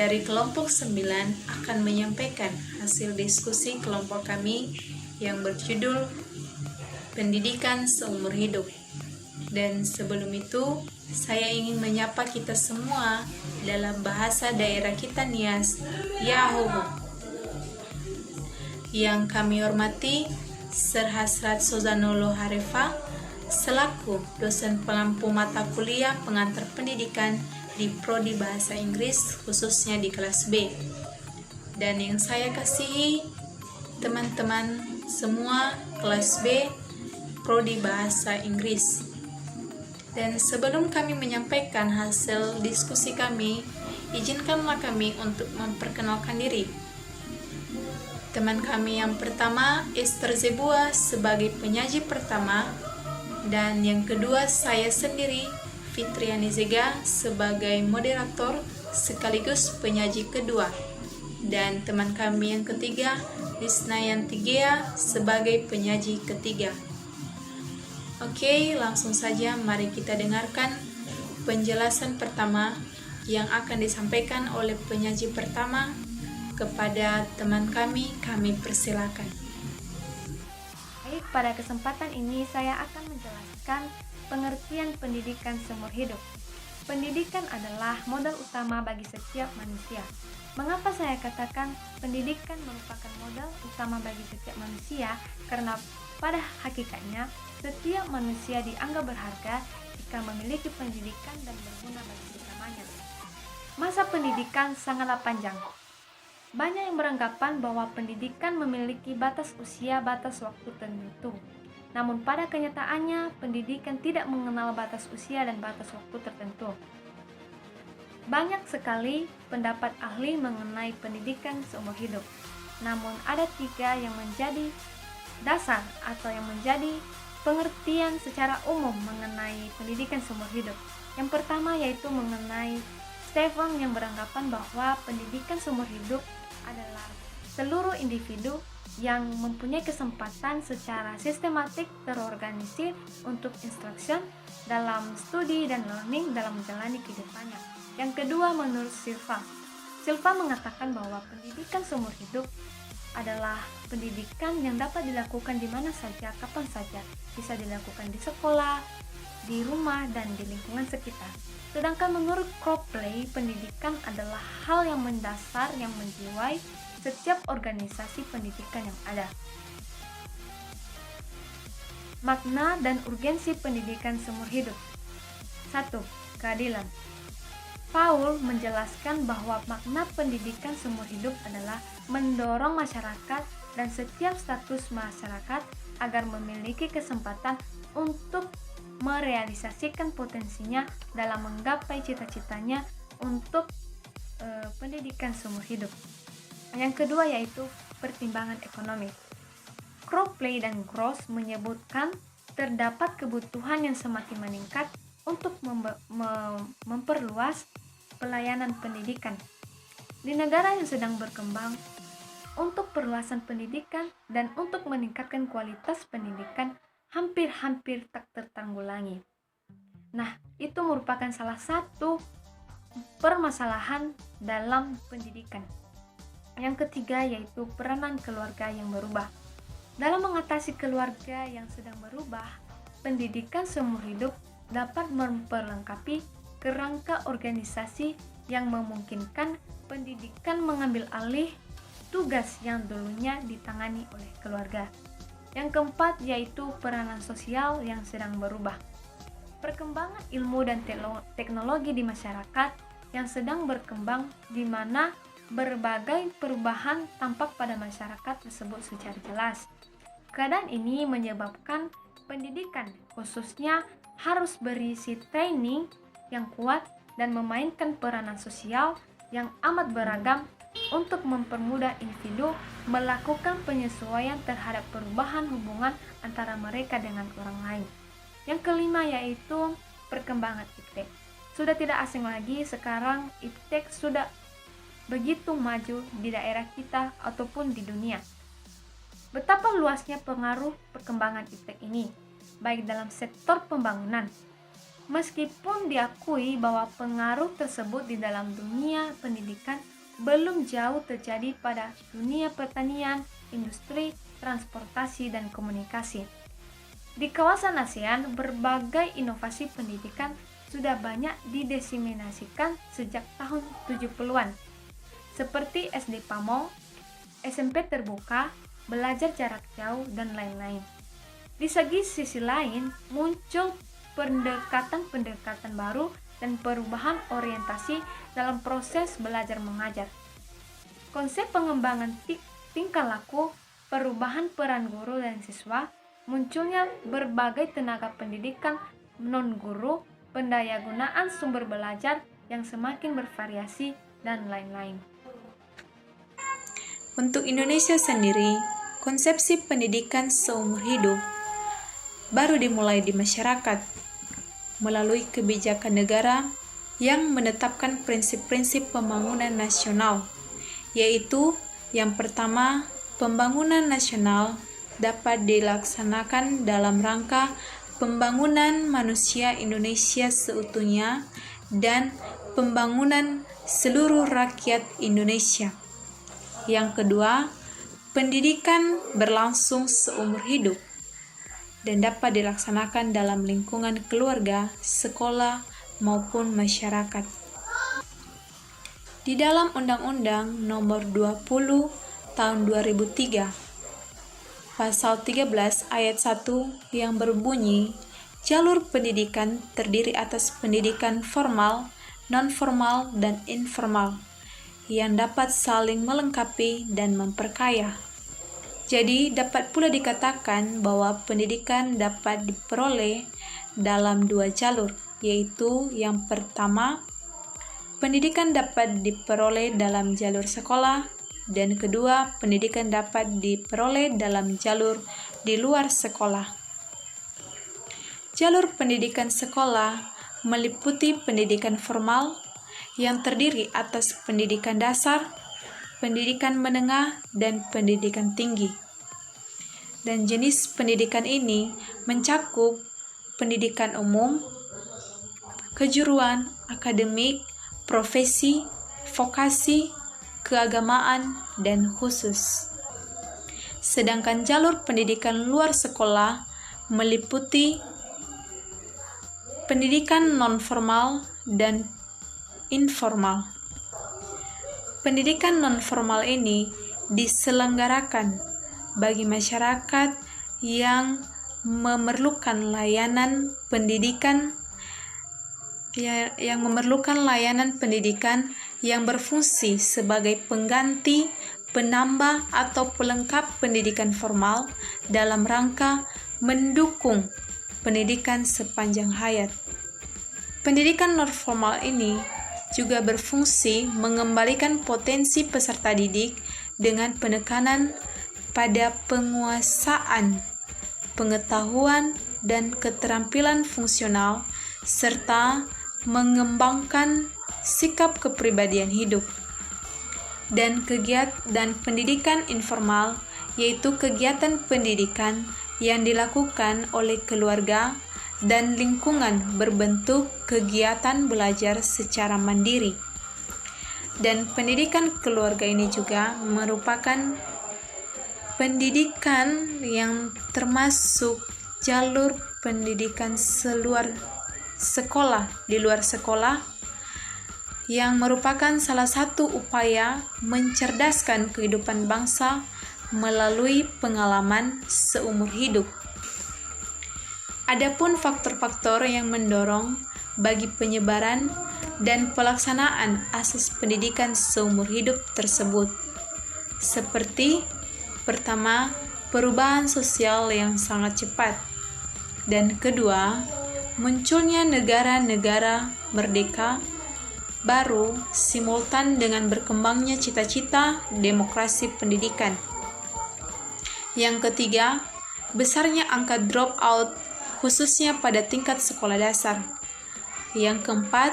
dari kelompok 9 akan menyampaikan hasil diskusi kelompok kami yang berjudul Pendidikan Seumur Hidup. Dan sebelum itu, saya ingin menyapa kita semua dalam bahasa daerah kita Nias, Yahoho. Yang kami hormati Sir Hasrat Sozanolo Harefa selaku dosen pengampu mata kuliah pengantar pendidikan di Prodi Bahasa Inggris khususnya di kelas B. Dan yang saya kasihi teman-teman semua kelas B Prodi Bahasa Inggris. Dan sebelum kami menyampaikan hasil diskusi kami, izinkanlah kami untuk memperkenalkan diri. Teman kami yang pertama Esther Zebua sebagai penyaji pertama, dan yang kedua saya sendiri Fitriani Zega sebagai moderator sekaligus penyaji kedua, dan teman kami yang ketiga Lisnayanti Gea sebagai penyaji ketiga. Oke, langsung saja mari kita dengarkan penjelasan pertama yang akan disampaikan oleh penyaji pertama. Kepada teman kami persilakan. Baik, pada kesempatan ini saya akan menjelaskan pengertian pendidikan seumur hidup. Pendidikan adalah modal utama bagi setiap manusia. Mengapa saya katakan pendidikan merupakan modal utama bagi setiap manusia? Karena pada hakikatnya setiap manusia dianggap berharga jika memiliki pendidikan dan berguna bagi sesamanya. Masa pendidikan sangatlah panjang. Banyak yang beranggapan bahwa pendidikan memiliki batas usia, batas waktu tertentu. Namun pada kenyataannya, pendidikan tidak mengenal batas usia dan batas waktu tertentu. Banyak sekali pendapat ahli mengenai pendidikan seumur hidup. Namun ada 3 yang menjadi dasar atau yang menjadi pengertian secara umum mengenai pendidikan seumur hidup. Yang pertama yaitu mengenai Stephen yang beranggapan bahwa pendidikan seumur hidup adalah seluruh individu yang mempunyai kesempatan secara sistematik terorganisir untuk instruction dalam studi dan learning dalam menjalani kehidupannya. Yang kedua menurut Silva mengatakan bahwa pendidikan seumur hidup adalah pendidikan yang dapat dilakukan di mana saja, kapan saja, bisa dilakukan di sekolah, di rumah, dan di lingkungan sekitar. Sedangkan menurut Cropley, pendidikan adalah hal yang mendasar yang menjiwai setiap organisasi pendidikan yang ada. Makna dan urgensi pendidikan seumur hidup. 1. Keadilan. Paul menjelaskan bahwa makna pendidikan seumur hidup adalah mendorong masyarakat dan setiap status masyarakat agar memiliki kesempatan untuk merealisasikan potensinya dalam menggapai cita-citanya untuk pendidikan seumur hidup. Yang kedua yaitu pertimbangan ekonomi. Cropley dan Gross menyebutkan terdapat kebutuhan yang semakin meningkat untuk memperluas pelayanan pendidikan di negara yang sedang berkembang. Untuk perluasan pendidikan dan untuk meningkatkan kualitas pendidikan hampir tak tertanggulangi. Nah, itu merupakan salah satu permasalahan dalam pendidikan. Yang ketiga yaitu peranan keluarga yang berubah. Dalam mengatasi keluarga yang sedang berubah, pendidikan seumur hidup dapat memperlengkapi kerangka organisasi yang memungkinkan pendidikan mengambil alih tugas yang dulunya ditangani oleh keluarga. Yang keempat yaitu peranan sosial yang sedang berubah. Perkembangan ilmu dan teknologi di masyarakat yang sedang berkembang di mana berbagai perubahan tampak pada masyarakat tersebut secara jelas. Keadaan ini menyebabkan pendidikan khususnya harus berisi training yang kuat dan memainkan peranan sosial yang amat beragam untuk mempermudah individu melakukan penyesuaian terhadap perubahan hubungan antara mereka dengan orang lain. Yang kelima yaitu perkembangan iptek. Sudah tidak asing lagi sekarang iptek sudah begitu maju di daerah kita ataupun di dunia. Betapa luasnya pengaruh perkembangan iptek ini, baik dalam sektor pembangunan. Meskipun diakui bahwa pengaruh tersebut di dalam dunia pendidikan belum jauh terjadi pada dunia pertanian, industri, transportasi, dan komunikasi. Di kawasan ASEAN, berbagai inovasi pendidikan sudah banyak didiseminasikan sejak tahun 70-an, seperti SD Pamong, SMP terbuka, belajar jarak jauh, dan lain-lain. Di sisi lain, muncul pendekatan-pendekatan baru dan perubahan orientasi dalam proses belajar mengajar. Konsep pengembangan tingkah laku, perubahan peran guru dan siswa, munculnya berbagai tenaga pendidikan non-guru, pendayagunaan sumber belajar yang semakin bervariasi, dan lain-lain. Untuk Indonesia sendiri, konsepsi pendidikan seumur hidup baru dimulai di masyarakat melalui kebijakan negara yang menetapkan prinsip-prinsip pembangunan nasional, yaitu yang pertama, pembangunan nasional dapat dilaksanakan dalam rangka pembangunan manusia Indonesia seutuhnya dan pembangunan seluruh rakyat Indonesia. Yang kedua, pendidikan berlangsung seumur hidup dan dapat dilaksanakan dalam lingkungan keluarga, sekolah, maupun masyarakat. Di dalam Undang-Undang Nomor 20 Tahun 2003, Pasal 13 Ayat 1 yang berbunyi, jalur pendidikan terdiri atas pendidikan formal, non-formal, dan informal, yang dapat saling melengkapi dan memperkaya. Jadi, dapat pula dikatakan bahwa pendidikan dapat diperoleh dalam dua jalur, yaitu yang pertama, pendidikan dapat diperoleh dalam jalur sekolah, dan kedua, pendidikan dapat diperoleh dalam jalur di luar sekolah. Jalur pendidikan sekolah meliputi pendidikan formal yang terdiri atas pendidikan dasar, pendidikan menengah, dan pendidikan tinggi. Dan jenis pendidikan ini mencakup pendidikan umum, kejuruan, akademik, profesi, vokasi, keagamaan, dan khusus. Sedangkan jalur pendidikan luar sekolah meliputi pendidikan non-formal dan informal. Pendidikan non-formal ini diselenggarakan bagi masyarakat yang memerlukan layanan pendidikan yang berfungsi sebagai pengganti, penambah, atau pelengkap pendidikan formal dalam rangka mendukung pendidikan sepanjang hayat. Pendidikan non-formal ini juga berfungsi mengembalikan potensi peserta didik dengan penekanan pada penguasaan, pengetahuan, dan keterampilan fungsional, serta mengembangkan sikap kepribadian hidup. Dan pendidikan informal, yaitu kegiatan pendidikan yang dilakukan oleh keluarga dan lingkungan berbentuk kegiatan belajar secara mandiri. Dan pendidikan keluarga ini juga merupakan pendidikan yang termasuk jalur pendidikan di luar sekolah, yang merupakan salah satu upaya mencerdaskan kehidupan bangsa melalui pengalaman seumur hidup. Adapun faktor-faktor yang mendorong bagi penyebaran dan pelaksanaan asas pendidikan seumur hidup tersebut, seperti pertama, perubahan sosial yang sangat cepat, dan kedua, munculnya negara-negara merdeka baru simultan dengan berkembangnya cita-cita demokrasi pendidikan. Yang ketiga, besarnya angka drop out khususnya pada tingkat sekolah dasar. Yang keempat,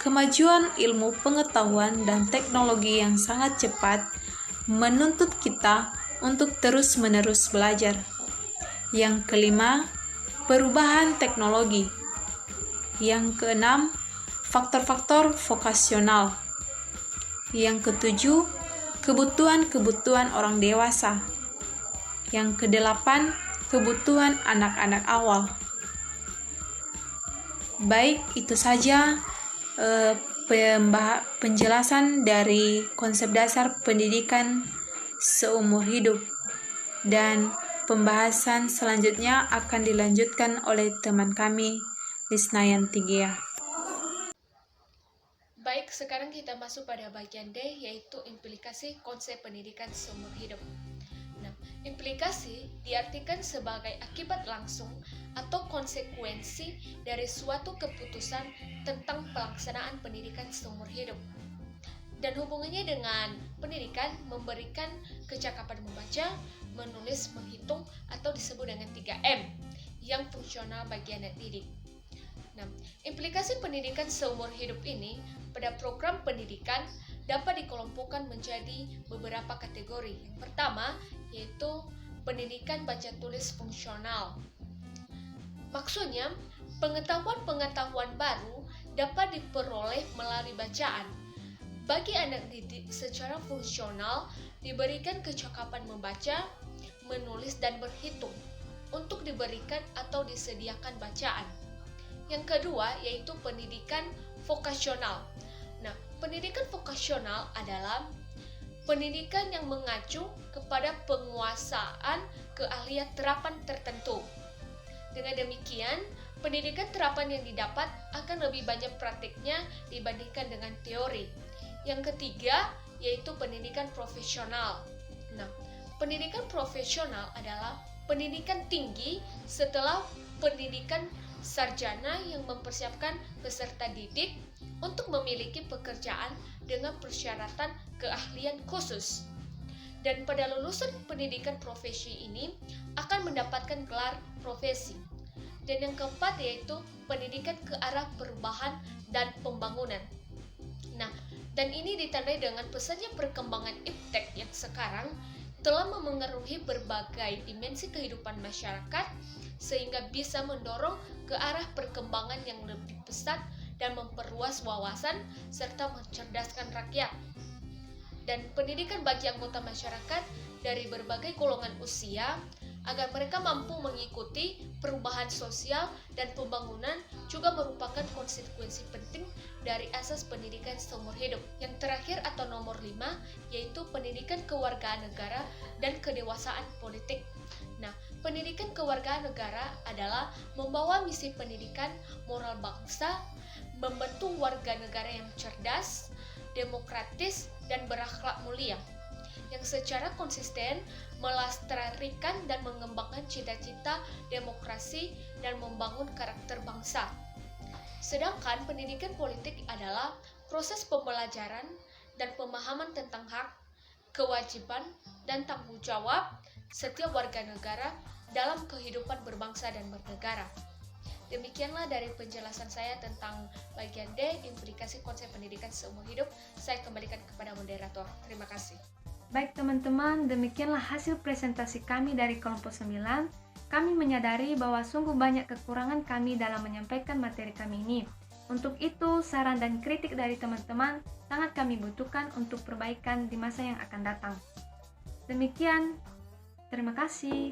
kemajuan ilmu pengetahuan dan teknologi yang sangat cepat menuntut kita untuk terus-menerus belajar. Yang kelima, perubahan teknologi. Yang keenam, faktor-faktor vokasional. Yang ketujuh, kebutuhan-kebutuhan orang dewasa. Yang kedelapan, kebutuhan anak-anak awal. Baik, itu saja penjelasan dari konsep dasar pendidikan seumur hidup, dan pembahasan selanjutnya akan dilanjutkan oleh teman kami, Lisnayan Tigea. Baik, sekarang kita masuk pada bagian D, yaitu implikasi konsep pendidikan seumur hidup. Nah, implikasi diartikan sebagai akibat langsung atau konsekuensi dari suatu keputusan tentang pelaksanaan pendidikan seumur hidup. Dan hubungannya dengan pendidikan memberikan kecakapan membaca, menulis, menghitung, atau disebut dengan 3M, yang fungsional bagi anak didik. Nah, implikasi pendidikan seumur hidup ini pada program pendidikan dapat dikelompokkan menjadi beberapa kategori. Yang pertama, yaitu pendidikan baca tulis fungsional. Maksudnya, pengetahuan-pengetahuan baru dapat diperoleh melalui bacaan. Bagi anak didik secara fungsional diberikan kecakapan membaca, menulis, dan berhitung untuk diberikan atau disediakan bacaan. Yang kedua, yaitu pendidikan vokasional. Nah, pendidikan vokasional adalah pendidikan yang mengacu kepada penguasaan keahlian terapan tertentu. Dengan demikian, pendidikan terapan yang didapat akan lebih banyak praktiknya dibandingkan dengan teori. Yang ketiga, yaitu pendidikan profesional. Nah, pendidikan profesional adalah pendidikan tinggi setelah pendidikan sarjana yang mempersiapkan peserta didik untuk memiliki pekerjaan dengan persyaratan keahlian khusus. Dan pada lulusan pendidikan profesi ini akan mendapatkan gelar profesi. Dan yang keempat yaitu pendidikan ke arah perubahan dan pembangunan. Nah, dan ini ditandai dengan pesatnya perkembangan iptek yang sekarang telah memengaruhi berbagai dimensi kehidupan masyarakat sehingga bisa mendorong ke arah perkembangan yang lebih pesat dan memperluas wawasan serta mencerdaskan rakyat. Dan pendidikan bagi anggota masyarakat dari berbagai golongan usia agar mereka mampu mengikuti perubahan sosial dan pembangunan juga merupakan konsekuensi penting dari asas pendidikan seumur hidup. Yang terakhir atau nomor 5 yaitu pendidikan kewarganegara dan kedewasaan politik. Nah, pendidikan kewarganegara adalah membawa misi pendidikan moral bangsa, membentuk warga negara yang cerdas, demokratis, dan berakhlak mulia, yang secara konsisten melestarikan dan mengembangkan cita-cita demokrasi dan membangun karakter bangsa. Sedangkan pendidikan politik adalah proses pembelajaran dan pemahaman tentang hak, kewajiban, dan tanggung jawab setiap warga negara dalam kehidupan berbangsa dan bernegara. Demikianlah dari penjelasan saya tentang bagian D, implikasi konsep pendidikan seumur hidup. Saya kembalikan kepada moderator. Terima kasih. Baik teman-teman, demikianlah hasil presentasi kami dari kelompok 9. Kami menyadari bahwa sungguh banyak kekurangan kami dalam menyampaikan materi kami ini. Untuk itu, saran dan kritik dari teman-teman sangat kami butuhkan untuk perbaikan di masa yang akan datang. Demikian, terima kasih.